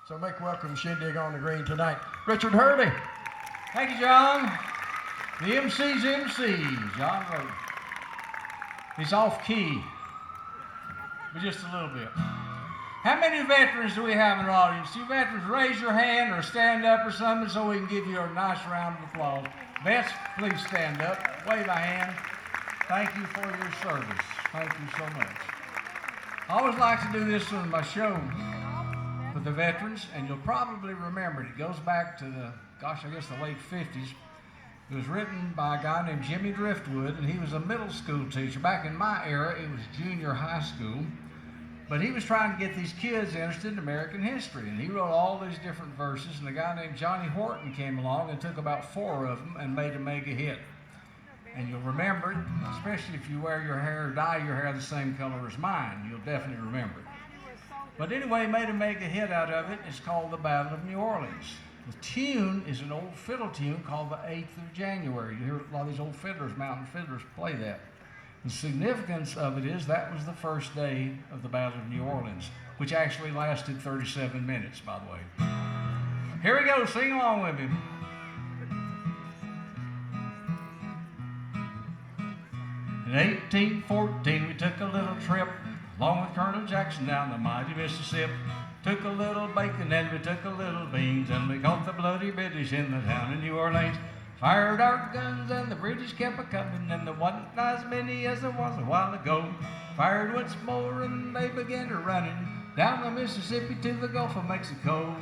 So make welcome Shindig on the green tonight, Richard Hurley. Thank you, John. The MC's MC, John Rowe. He's off key, but just a little bit. How many veterans do we have in our audience? You veterans, raise your hand or stand up or something so we can give you a nice round of applause. Vets, please stand up, wave a hand. Thank you for your service. Thank you so much. I always like to do this on my show with the veterans, and you'll probably remember it. It goes back to the late 50s. It was written by a guy named Jimmy Driftwood, and he was a middle school teacher. Back in my era, it was junior high school. But he was trying to get these kids interested in American history, and he wrote all these different verses, and a guy named Johnny Horton came along and took about 4 of them and made a mega hit. And you'll remember it, especially if you wear your hair or dye your hair the same color as mine. You'll definitely remember it. But anyway, he made a mega hit out of it. It's called The Battle of New Orleans. The tune is an old fiddle tune called The 8th of January. You hear a lot of these old fiddlers, mountain fiddlers, play that. The significance of it is that was the first day of the Battle of New Orleans, which actually lasted 37 minutes, by the way. Here we go, sing along with me. In 1814, we took a little trip, along with Colonel Jackson down the mighty Mississippi. Took a little bacon and we took a little beans, and we caught the bloody British in the town of New Orleans. Fired our guns and the British kept a-coming, and there wasn't as many as there was a while ago. Fired once more and they began to running down the Mississippi to the Gulf of Mexico.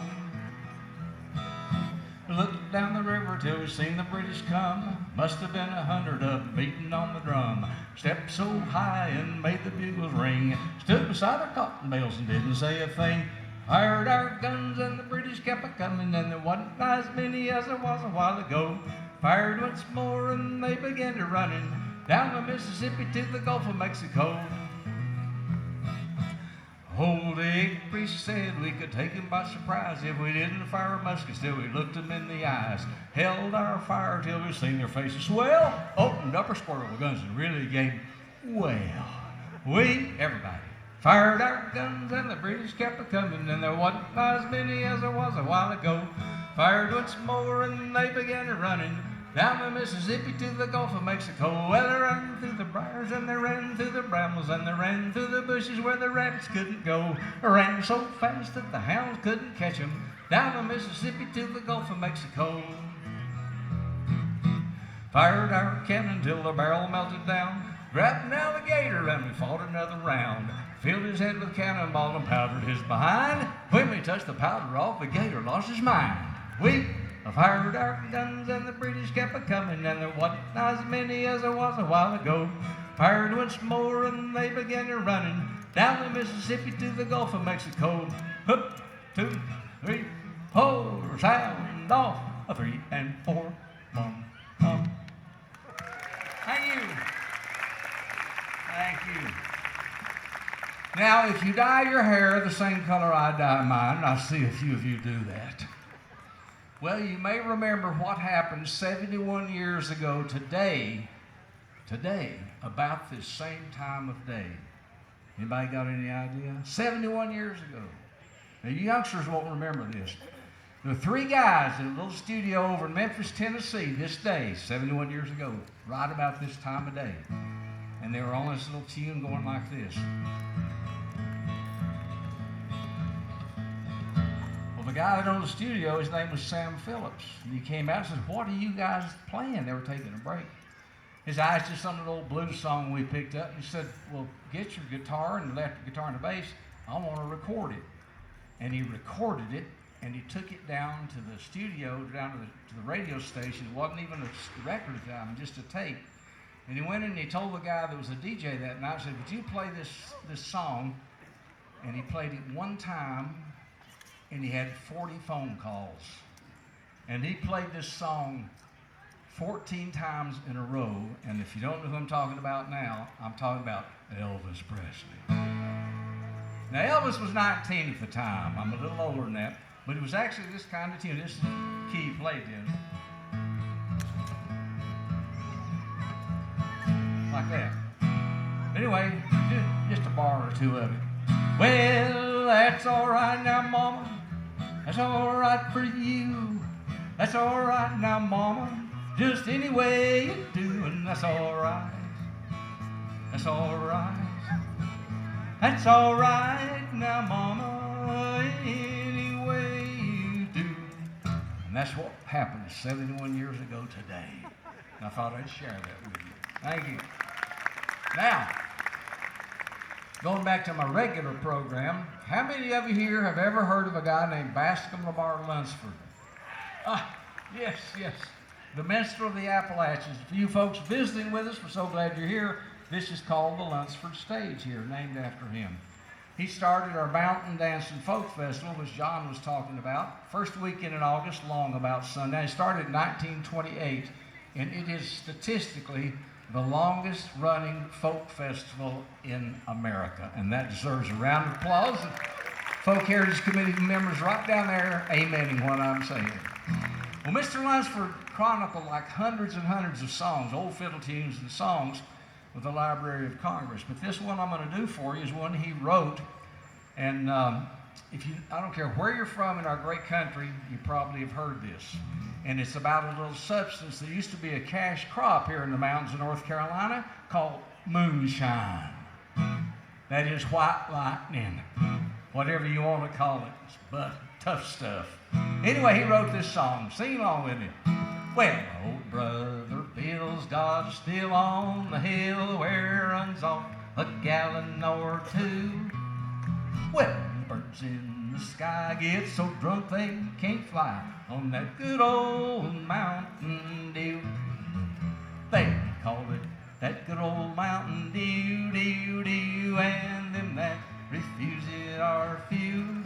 Looked down the river till we seen the British come. Must have been 100 of them beating on the drum. Stepped so high and made the bugles ring. Stood beside our cotton bales and didn't say a thing. Fired our guns and the British kept a-coming, and there wasn't as many as there was a while ago. Fired once more and they began to running down the Mississippi to the Gulf of Mexico. Old Egg Priest said we could take him by surprise if we didn't fire a musket till we looked them in the eyes. Held our fire till we seen their faces swell. Opened up our squirrel guns and really gave well. Everybody, fired our guns and the British kept a-coming, and there wasn't as many as there was a while ago. Fired once more and they began to running down the Mississippi to the Gulf of Mexico. Well, they ran through the briars and they ran through the brambles and they ran through the bushes where the rabbits couldn't go. They ran so fast that the hounds couldn't catch them down the Mississippi to the Gulf of Mexico. Fired our cannon till the barrel melted down. Grabbed an alligator and we fought another round. Filled his head with cannonball and powdered his behind. When we touched the powder off, the gator lost his mind. We fired our guns and the British kept a-coming, and there wasn't as many as there was a while ago. Fired once more and they began to running down the Mississippi to the Gulf of Mexico. Hup, 2, 3, 4, sound off. 3 and 4, 1, 1. Thank you. Thank you. Now, if you dye your hair the same color I dye mine, I see a few of you do that. Well, you may remember what happened 71 years ago today, about this same time of day. Anybody got any idea? 71 years ago. Now, you youngsters won't remember this. There were 3 guys in a little studio over in Memphis, Tennessee, this day, 71 years ago, right about this time of day. And they were on this little tune going like this. The guy that owned the studio, his name was Sam Phillips. And he came out and said, "What are you guys playing?" They were taking a break. His eyes just on an old blues song we picked up. He said, "Well, get your guitar," and left the guitar and the bass. "I want to record it." And he recorded it, and he took it down to the studio, down to the radio station. It wasn't even a record at the time, just a tape. And he went in and he told the guy that was a DJ that night, said, "Would you play this song?" And he played it one time, and he had 40 phone calls. And he played this song 14 times in a row. And if you don't know who I'm talking about now, I'm talking about Elvis Presley. Now, Elvis was 19 at the time. I'm a little older than that. But it was actually this kind of tune. This is the key he played in. Like that. Anyway, just a bar or two of it. Well, that's all right now, Mama. That's all right for you. That's all right now, Mama. Just any way you do, and that's all right. That's all right. That's all right now, Mama. Any way you do. And that's what happened 71 years ago today. And I thought I'd share that with you. Thank you. Now, going back to my regular program, how many of you here have ever heard of a guy named Bascom Lamar Lunsford? Yes, yes. The minstrel of the Appalachians. For you folks visiting with us, we're so glad you're here. This is called the Lunsford Stage here, named after him. He started our Mountain Dancing Folk Festival, which John was talking about, first weekend in August, long about sundown. It started in 1928, and it is statistically the longest running folk festival in America, and that deserves a round of applause. Folk Heritage Committee members right down there amening what I'm saying. Well, Mr. Lunsford chronicled like hundreds and hundreds of songs, old fiddle tunes and songs, with the Library of Congress. But this one I'm going to do for you is one he wrote, and I don't care where you're from in our great country, you probably have heard this. And it's about a little substance that used to be a cash crop here in the mountains of North Carolina called moonshine. That is white lightning, whatever you want to call it, but tough stuff. Anyway, he wrote this song. Sing along with me. Well, old brother Bill's got a still on the hill where runs off a gallon or two. Well, birds in the sky get so drunk they can't fly on that good old Mountain Dew. They call it that good old Mountain Dew, Dew, Dew, and them that refuse it are few.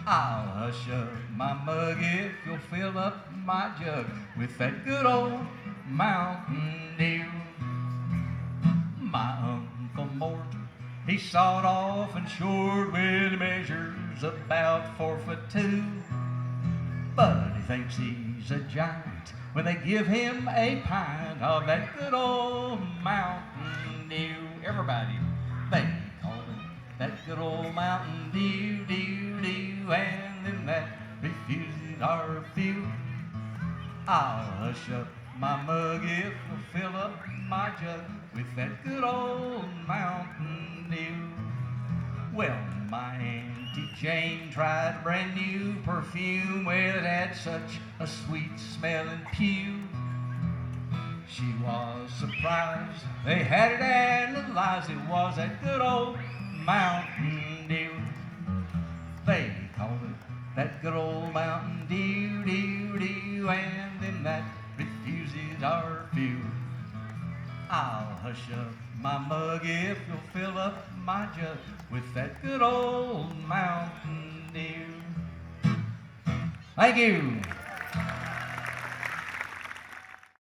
I'll hush up my mug if you'll fill up my jug with that good old Mountain Dew. My Uncle Mort, he sawed off and shored with measures about 4'2". But he thinks he's a giant when they give him a pint of that good old Mountain Dew. Everybody, they call it that good old Mountain Dew, Dew, Dew, and them that refuse it are few. I'll hush up my mug if we'll fill up my jug with that good old Mountain Dew. Well, my Auntie Jane tried brand new perfume, well, it had such a sweet smelling pew. She was surprised they had it analyzed, it was that good old Mountain Dew. They called it that good old Mountain Dew, Dew, Dew, and them that refuse it are few. I'll hush up my mug if you'll fill up my jug with that good old Mountain Dew. Thank you.